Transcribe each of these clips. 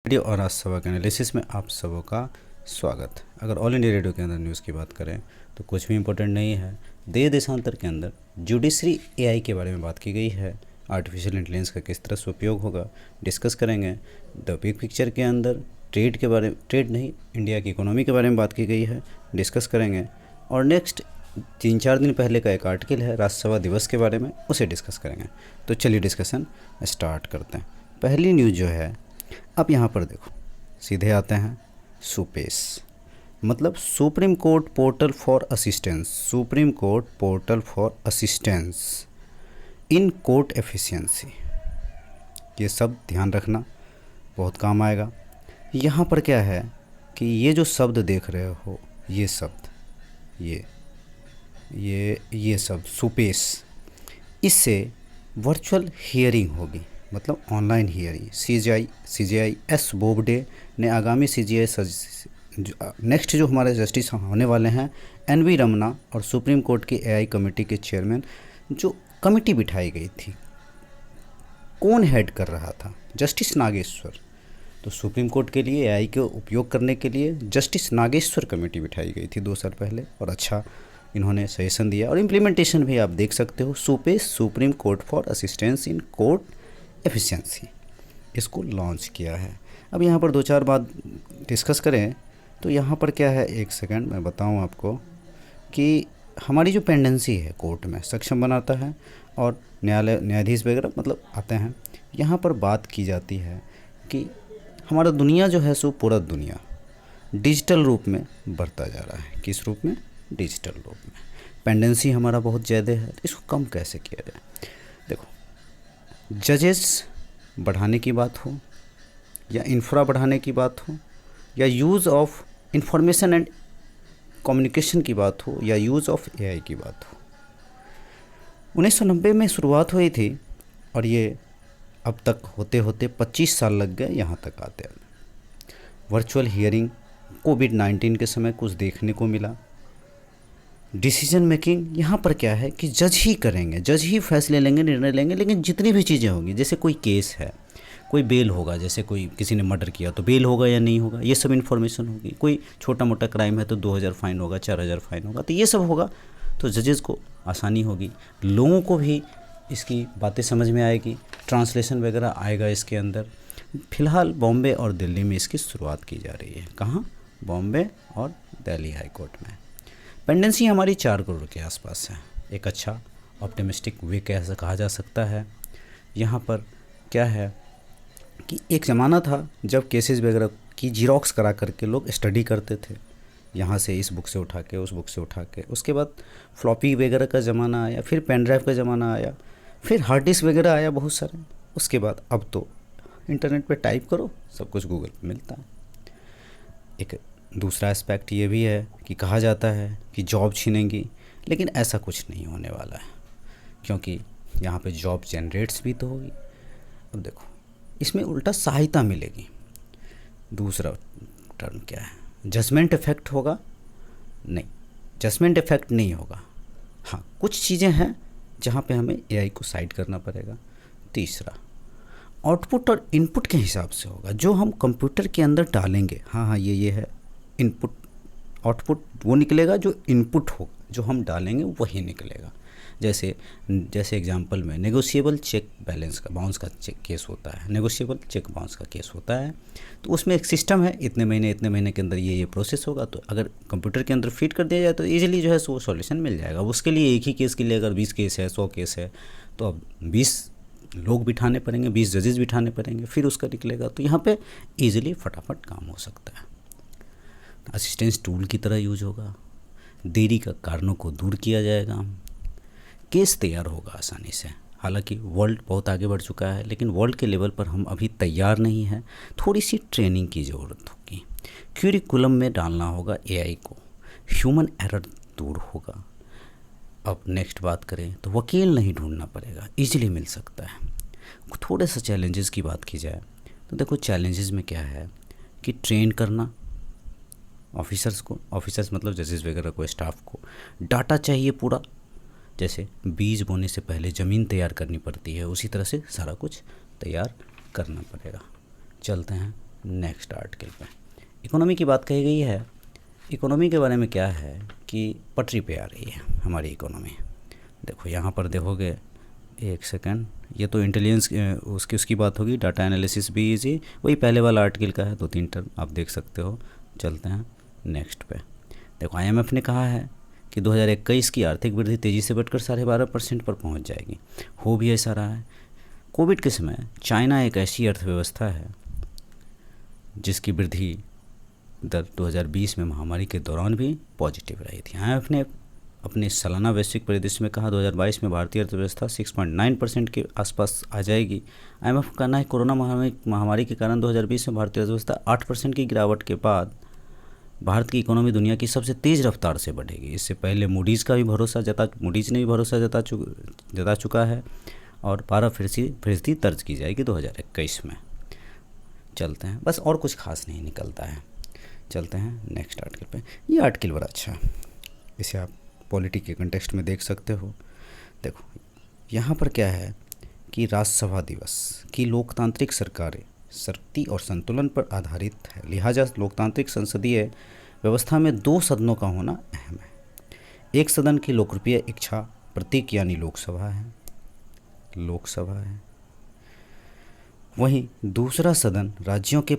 Radio और आज सभा के एनालिसिस में आप सबों का स्वागत। अगर ऑल इंडिया रेडियो के अंदर न्यूज़ की बात करें तो कुछ भी इम्पोर्टेंट नहीं है। देश देशांतर के अंदर जुडिशरी एआई के बारे में बात की गई है। आर्टिफिशियल इंटेलिजेंस का किस तरह से उपयोग होगा डिस्कस करेंगे। द बिग पिक्चर के अंदर ट्रेड नहीं, इंडिया की इकोनॉमी के बारे में बात की गई है, डिस्कस करेंगे। और नेक्स्ट 3-4 दिन पहले का एक आर्टिकल है राज्यसभा दिवस के बारे में, उसे डिस्कस करेंगे। तो चलिए डिस्कशन स्टार्ट करते हैं। पहली न्यूज़ जो है, अब यहाँ पर देखो, सीधे आते हैं सुपेस, मतलब supreme court portal for assistance. Supreme court portal for assistance in court efficiency, ये सब ध्यान रखना, बहुत काम आएगा। यहाँ पर क्या है कि ये जो शब्द देख रहे हो, ये शब्द, ये सब सुपेस, इससे वर्चुअल हियरिंग होगी, मतलब online hearing. CJI S Bobde ने आगामी सीजेआई नेक्स्ट जो हमारे जस्टिस होने वाले हैं एनवी रमना और सुप्रीम कोर्ट की एआई कमेटी के चेयरमैन, जो कमेटी बिठाई गई थी, कौन हेड कर रहा था? जस्टिस नागेश्वर। तो सुप्रीम कोर्ट के लिए एआई के उपयोग करने के लिए जस्टिस नागेश्वर कमेटी बिठाई गई थी 2 साल पहले, और अच्छा इन्होंने सजेशन दिया और इम्प्लीमेंटेशन भी आप देख सकते हो। SUPACE, supreme court for assistance in court efficiency, इसको लॉन्च किया है। अब यहाँ पर 2-4 बात डिस्कस करें तो यहाँ पर क्या है, एक सेकंड मैं बताऊँ आपको कि हमारी जो पेंडेंसी है कोर्ट में सक्षम बनाता है और न्यायाधीश वगैरह मतलब आते हैं। यहाँ पर बात की जाती है कि हमारा दुनिया जो है सो पूरा दुनिया डिजिटल रूप में बढ़ता जा रहा है। किस रूप में? डिजिटल रूप में। पेंडेंसी हमारा बहुत ज़्यादा है, इसको कम कैसे किया जाए? देखो, जजेस बढ़ाने की बात हो या इंफ्रा बढ़ाने की बात हो या use of information and communication की बात हो या यूज़ ऑफ एआई की बात हो, 1990 में शुरुआत हुई थी और ये अब तक होते होते 25 साल लग गए यहाँ तक आते हैं। वर्चुअल हियरिंग कोविड-19 के समय कुछ देखने को मिला। डिसीजन मेकिंग यहाँ पर क्या है कि जज ही करेंगे, जज ही फैसले लेंगे, निर्णय लेंगे। लेकिन जितनी भी चीज़ें होंगी, जैसे कोई केस है, कोई बेल होगा, जैसे कोई किसी ने मर्डर किया तो बेल होगा या नहीं होगा, ये सब इन्फॉर्मेशन होगी। कोई छोटा मोटा क्राइम है तो 2000 फाइन होगा, 4000 फाइन होगा, तो ये सब होगा। तो जजेस को आसानी होगी, लोगों को भी इसकी बातें समझ में आएगी, ट्रांसलेशन वगैरह आएगा इसके अंदर। फ़िलहाल बॉम्बे और दिल्ली में इसकी शुरुआत की जा रही है। कहाँ? बॉम्बे और दिल्ली हाई कोर्ट में। पेंडेंसी हमारी 4 करोड़ के आसपास है। एक अच्छा ऑप्टिमिस्टिक वे कैसे कहा जा सकता है। यहाँ पर क्या है कि एक ज़माना था जब केसेस वगैरह की जीरोक्स करा करके लोग स्टडी करते थे, यहाँ से इस बुक से उठा के उस बुक से उठा के। उसके बाद फ्लॉपी वगैरह का ज़माना आया, फिर पेन ड्राइव का ज़माना आया, फिर हार्ड डिस्क वगैरह आया बहुत सारे। उसके बाद अब तो इंटरनेट पे टाइप करो, सब कुछ गूगल पे मिलता है। एक दूसरा एस्पेक्ट ये भी है कि कहा जाता है कि जॉब छीनेंगी, लेकिन ऐसा कुछ नहीं होने वाला है, क्योंकि यहाँ पे जॉब जनरेट्स भी तो होगी। अब देखो, इसमें उल्टा सहायता मिलेगी। दूसरा टर्म क्या है? जजमेंट इफेक्ट होगा? नहीं, जजमेंट इफेक्ट नहीं होगा। हाँ, कुछ चीज़ें हैं जहाँ पे हमें एआई को साइड करना पड़ेगा। तीसरा, आउटपुट और इनपुट के हिसाब से होगा, जो हम कंप्यूटर के अंदर डालेंगे। हाँ, ये है इनपुट। आउटपुट वो निकलेगा जो इनपुट हो, जो हम डालेंगे वही निकलेगा। जैसे एग्जांपल में नेगोशिएबल चेक बैलेंस का बाउंस का चेक केस होता है, नेगोशिएबल चेक बाउंस का केस होता है, तो उसमें एक सिस्टम है, इतने महीने के अंदर ये प्रोसेस होगा। तो अगर कंप्यूटर के अंदर फीड कर दिया जाए तो ईजिली जो है सो सॉल्यूशन मिल जाएगा। उसके लिए एक ही केस के लिए अगर 20 केस है, 100 केस है, तो अब 20 लोग बिठाने पड़ेंगे, 20 जजेस बिठाने पड़ेंगे, फिर उसका निकलेगा। तो यहाँ पे ईजिली फटाफट काम हो सकता है। असिस्टेंस टूल की तरह यूज होगा, देरी का कारणों को दूर किया जाएगा, केस तैयार होगा आसानी से। हालांकि वर्ल्ड बहुत आगे बढ़ चुका है, लेकिन वर्ल्ड के लेवल पर हम अभी तैयार नहीं हैं, थोड़ी सी ट्रेनिंग की ज़रूरत होगी। क्यूरिकुलम में डालना होगा एआई को, ह्यूमन एरर दूर होगा। अब नेक्स्ट बात करें तो वकील नहीं ढूंढना पड़ेगा, इजीली मिल सकता है। थोड़े से चैलेंजेस की बात की जाए तो देखो, चैलेंजेस में क्या है कि ट्रेन करना ऑफिसर्स मतलब जजेस वगैरह को, स्टाफ को डाटा चाहिए पूरा। जैसे बीज बोने से पहले ज़मीन तैयार करनी पड़ती है, उसी तरह से सारा कुछ तैयार करना पड़ेगा। चलते हैं नेक्स्ट आर्टिकल पे इकोनॉमी की बात कही गई है। इकोनॉमी के बारे में क्या है कि पटरी पे आ रही है हमारी इकोनॉमी। देखो यहाँ पर देखोगे, एक सेकंड, ये तो इंटेलिजेंस उसकी बात होगी, डाटा एनालिसिस भी इजी, वही पहले वाला आर्टिकल का है, 2-3 टर्म आप देख सकते हो। चलते हैं नेक्स्ट पे। देखो IMF ने कहा है कि 2021 की आर्थिक वृद्धि तेज़ी से बढ़कर 12.5% पर पहुंच जाएगी। हो भी ऐसा रहा है। कोविड के समय चाइना एक ऐसी अर्थव्यवस्था है जिसकी वृद्धि दर 2020 में महामारी के दौरान भी पॉजिटिव रही थी। IMF ने अपने सालाना वैश्विक परिदृश्य में कहा 2022 में भारतीय अर्थव्यवस्था 6.9% के आसपास आ जाएगी। IMF का कहना है कोरोना महामारी के कारण 2020 में भारतीय अर्थव्यवस्था 8% की गिरावट के बाद भारत की इकोनॉमी दुनिया की सबसे तेज़ रफ्तार से बढ़ेगी। इससे पहले मूडीज़ ने भी भरोसा जता चुका है और 12% दर्ज की जाएगी 2021 में। चलते हैं, बस और कुछ खास नहीं निकलता है। चलते हैं नेक्स्ट आर्टिकल पे। ये आर्टिकल बड़ा अच्छा है, इसे आप पॉलिटी के कंटेक्स्ट में देख सकते हो। देखो यहाँ पर क्या है कि राज्यसभा दिवस की लोकतांत्रिक सरकारें शक्ति और संतुलन पर आधारित है, लिहाजा लोकतांत्रिक संसदीय व्यवस्था में 2 सदनों का होना अहम है। एक सदन की लोकप्रिय इच्छा प्रतीक यानी लोकसभा है, वहीं दूसरा सदन राज्यों का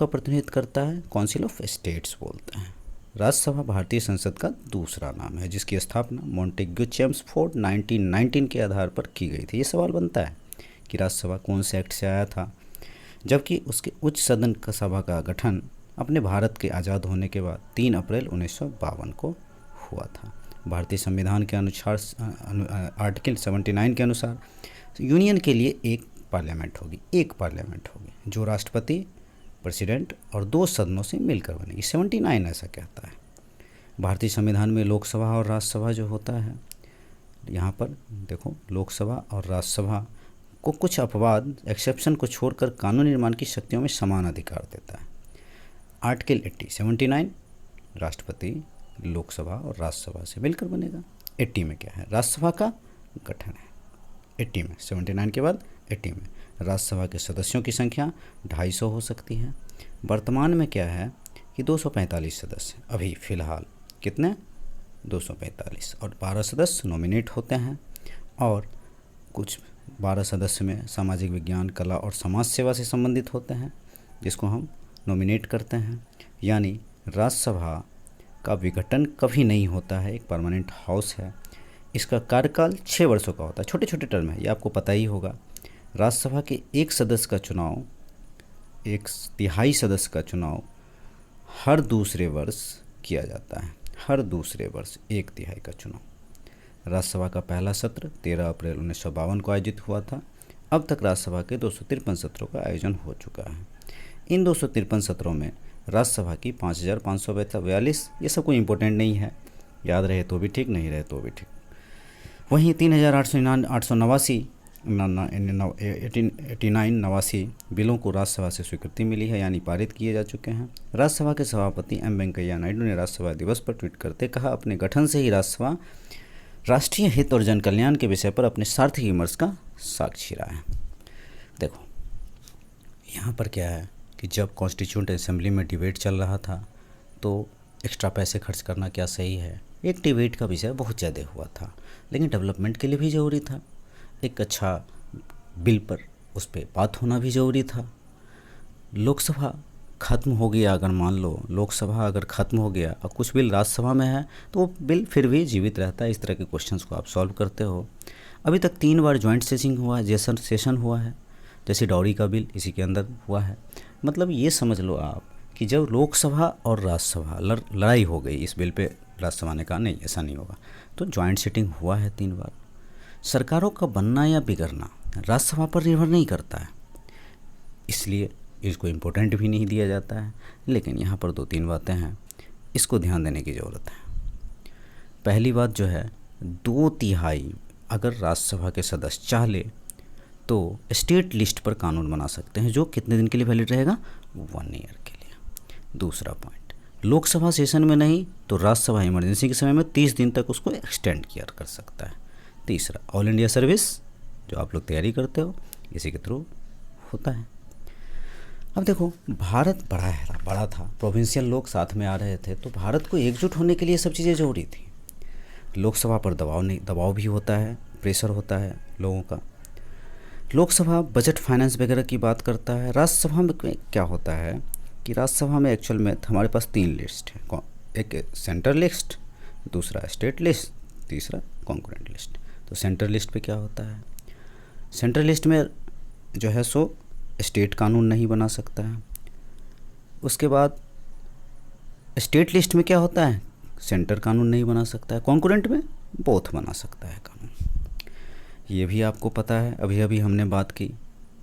प्रतिनिधित्व करता है, काउंसिल ऑफ स्टेट्स बोलते हैं। राज्यसभा भारतीय संसद का दूसरा नाम है जिसकी स्थापना मोंटेग्यू चेम्सफोर्ड 1919 के आधार पर की गई थी। ये सवाल बनता है कि राज्यसभा कौन से एक्ट से आया था, जबकि उसके उच्च सदन का सभा का गठन अपने भारत के आज़ाद होने के बाद 3 अप्रैल 1952 को हुआ था। भारतीय संविधान के अनुसार आर्टिकल 79 के अनुसार यूनियन के लिए एक पार्लियामेंट होगी जो राष्ट्रपति, प्रेसिडेंट और 2 सदनों से मिलकर बनेगी। 79 ऐसा कहता है। भारतीय संविधान में लोकसभा और राज्यसभा जो होता है, यहाँ पर देखो लोकसभा और राज्यसभा को कुछ अपवाद एक्सेप्शन को छोड़कर कानून निर्माण की शक्तियों में समान अधिकार देता है। आर्टिकल 79 राष्ट्रपति लोकसभा और राज्यसभा से मिलकर बनेगा। 80 में क्या है, राज्यसभा का गठन है। 80 में 79 के बाद 80 में राज्यसभा के सदस्यों की संख्या 250 हो सकती है। वर्तमान में क्या है कि 245 सदस्य, अभी फ़िलहाल कितने 245, और 12 सदस्य नॉमिनेट होते हैं और कुछ 12 सदस्य में सामाजिक विज्ञान, कला और समाज सेवा से संबंधित होते हैं जिसको हम नॉमिनेट करते हैं। यानी राज्यसभा का विघटन कभी नहीं होता है, एक परमानेंट हाउस है। इसका कार्यकाल 6 वर्षों का होता है, छोटे छोटे टर्म है, ये आपको पता ही होगा। राज्यसभा के एक सदस्य का चुनाव, 1/3 सदस्य का चुनाव हर दूसरे वर्ष किया जाता है, हर दूसरे वर्ष 1/3 का चुनाव। राज्यसभा का पहला सत्र 13 अप्रैल 1952 को आयोजित हुआ था। अब तक राज्यसभा के 253 सत्रों का आयोजन हो चुका है। इन 253 सत्रों में राज्यसभा की 5542, ये सब कोई इम्पोर्टेंट नहीं है, याद रहे तो भी ठीक, नहीं रहे तो भी ठीक। वहीं 3889 बिलों को राज्यसभा से स्वीकृति मिली है, यानी पारित किए जा चुके हैं। राज्यसभा के सभापति एम वेंकैया नायडू ने राज्यसभा दिवस पर ट्वीट करते कहा, अपने गठन से ही राज्यसभा राष्ट्रीय हित और जन कल्याण के विषय पर अपने सार्थक विमर्श का साक्षी रहा है। देखो यहाँ पर क्या है कि जब कॉन्स्टिट्यूएंट असेंबली में डिबेट चल रहा था तो एक्स्ट्रा पैसे खर्च करना क्या सही है, एक डिबेट का विषय बहुत ज़्यादा हुआ था, लेकिन डेवलपमेंट के लिए भी ज़रूरी था। एक अच्छा बिल पर उस पर बात होना भी ज़रूरी था। लोकसभा ख़त्म हो गया, अगर मान लो लोकसभा अगर ख़त्म हो गया और कुछ बिल राज्यसभा में है तो वो बिल फिर भी जीवित रहता है। इस तरह के क्वेश्चंस को आप सॉल्व करते हो। अभी तक 3 बार जॉइंट सेशन हुआ है, जैसे डॉरी का बिल इसी के अंदर हुआ है। मतलब ये समझ लो आप कि जब लोकसभा और राज्यसभा लड़ाई हो गई इस बिल पे, राज्यसभा ने कहा नहीं ऐसा नहीं होगा, तो जॉइंट सिटिंग हुआ है 3 बार। सरकारों का बनना या बिगड़ना राज्यसभा पर निर्भर नहीं करता है, इसलिए इसको इम्पोर्टेंट भी नहीं दिया जाता है। लेकिन यहाँ पर 2-3 बातें हैं, इसको ध्यान देने की ज़रूरत है। पहली बात जो है, 2/3 अगर राज्यसभा के सदस्य चाह ले तो स्टेट लिस्ट पर कानून बना सकते हैं, जो कितने दिन के लिए वैलिड रहेगा, 1 ईयर के लिए। दूसरा पॉइंट, लोकसभा सेशन में नहीं तो राज्यसभा इमरजेंसी के समय में 30 दिन तक उसको एक्सटेंड किया कर सकता है। तीसरा, ऑल इंडिया सर्विस जो आप लोग तैयारी करते हो इसी के थ्रू होता है। अब देखो, भारत बड़ा था, प्रोविंशियल लोग साथ में आ रहे थे, तो भारत को एकजुट होने के लिए सब चीज़ें ज़रूरी थी। लोकसभा पर दबाव भी होता है, प्रेशर होता है लोगों का। लोकसभा बजट फाइनेंस वगैरह की बात करता है। राज्यसभा में क्या होता है कि राज्यसभा में एक्चुअल में हमारे पास 3 लिस्ट है, एक सेंट्रल लिस्ट, दूसरा स्टेट लिस्ट, तीसरा कॉन्करेंट लिस्ट। तो सेंट्रल लिस्ट पे क्या होता है, सेंट्रल लिस्ट में जो है सो स्टेट कानून नहीं बना सकता है। उसके बाद स्टेट लिस्ट में क्या होता है, सेंटर कानून नहीं बना सकता है। कॉन्करेंट में बोथ बना सकता है कानून। ये भी आपको पता है, अभी अभी हमने बात की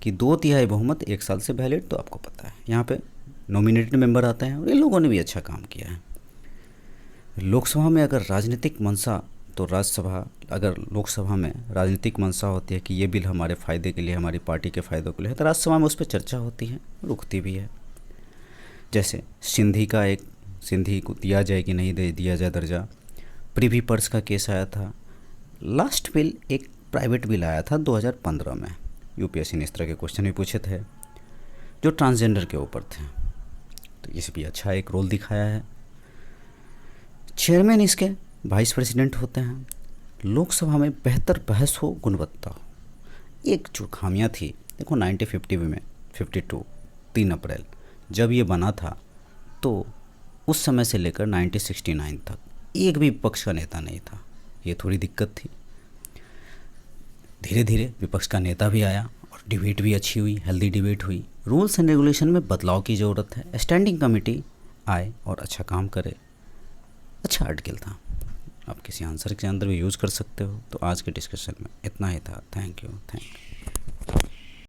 कि 2/3 बहुमत 1 साल से वैलिड, तो आपको पता है यहाँ पे नॉमिनेटेड मेंबर आते हैं और इन लोगों ने भी अच्छा काम किया है। लोकसभा में अगर राजनीतिक मंशा, तो राज्यसभा, अगर लोकसभा में राजनीतिक मंशा होती है कि ये बिल हमारे फ़ायदे के लिए, हमारी पार्टी के फ़ायदों के लिए है, तो राज्यसभा में उस पर चर्चा होती है, रुकती भी है। जैसे सिंधी को दिया जाए कि नहीं दिया जाए दर्जा, प्रिवी पर्स का केस आया था। लास्ट बिल एक प्राइवेट बिल आया था 2015 में, यूपीएससी ने इस तरह के क्वेश्चन भी पूछे थे जो ट्रांसजेंडर के ऊपर थे, तो इस भी अच्छा एक रोल दिखाया है। चेयरमैन इसके वाइस प्रेसिडेंट होते हैं। लोकसभा में बेहतर बहस हो, गुणवत्ता हो। एक जो खामियां थी, देखो 1950 में 52 3 अप्रैल जब ये बना था, तो उस समय से लेकर 1969 तक एक भी विपक्ष का नेता नहीं था। ये थोड़ी दिक्कत थी। धीरे धीरे विपक्ष का नेता भी आया और डिबेट भी अच्छी हुई, हेल्दी डिबेट हुई। रूल्स एंड रेगुलेशन में बदलाव की ज़रूरत है। स्टैंडिंग कमेटी आए और अच्छा काम करे। अच्छा आर्टिकल था, आप किसी आंसर के अंदर भी यूज़ कर सकते हो। तो आज के डिस्कशन में इतना ही था। Thank you.